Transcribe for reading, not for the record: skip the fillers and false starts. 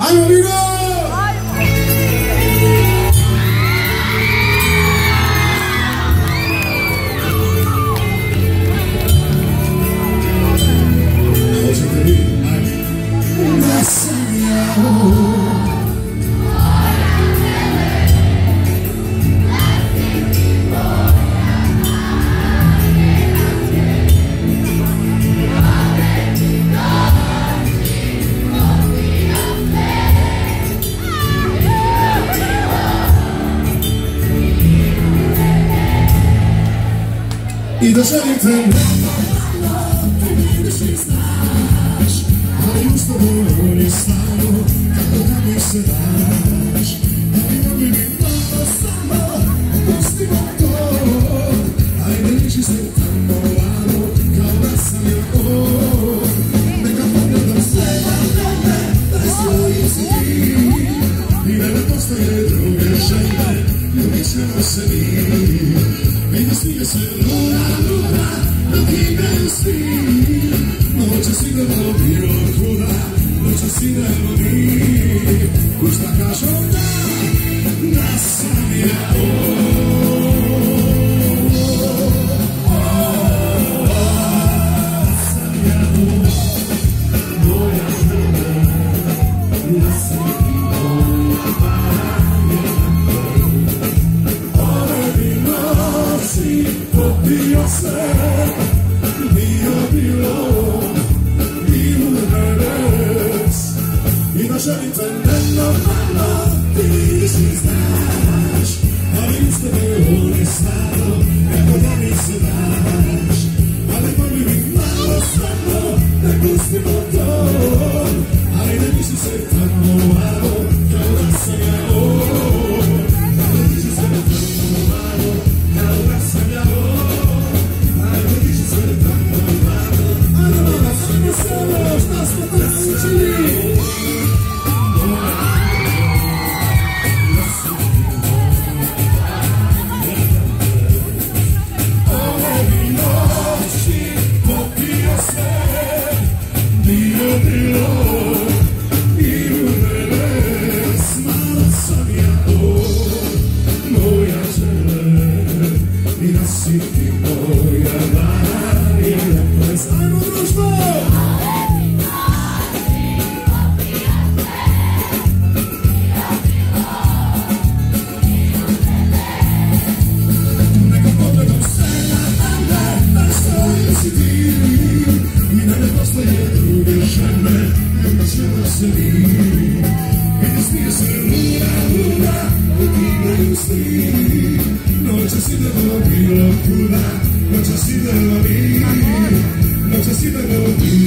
Ajmo Vino! Hoćete vi? Da sam ja I da želim te ti vidiš i znaš, ali uz tobom je stvarno kako da mi se daš. Ali mogli bi malo samo, pustimo to, ajde liči se tamo lano, kao da sam ja on. Neka pogledam sve na tebe, daj svoj si i da ne postoje druge žene, ljubit ćemo se mi. Vidi snije se luda, dok igraju svi. Noće si da bilo kuda, noće si da mi. Usta kažu da sam ja sam ja moja žena, da si ti moja pamjena. Popio se, nije bilo i udres. I da želim te nenormalno, ti si znaš, ali uz tebe on je stvarno, kako da mi se daš. Ali mogli bi malo samo, ne pustimo to, ali ne misli se tako malo, kao da sam ja on. Ne misli se tako malo, kao da sam ja on. Šta smo te naučili? Ove bi noći popio se, nije bilo i udres. Malo sam ja on, moja žena, i da si ti moja Marija. Ajmo društvo! Noće si da bilo kuda, noće si da mi, noće si da mi.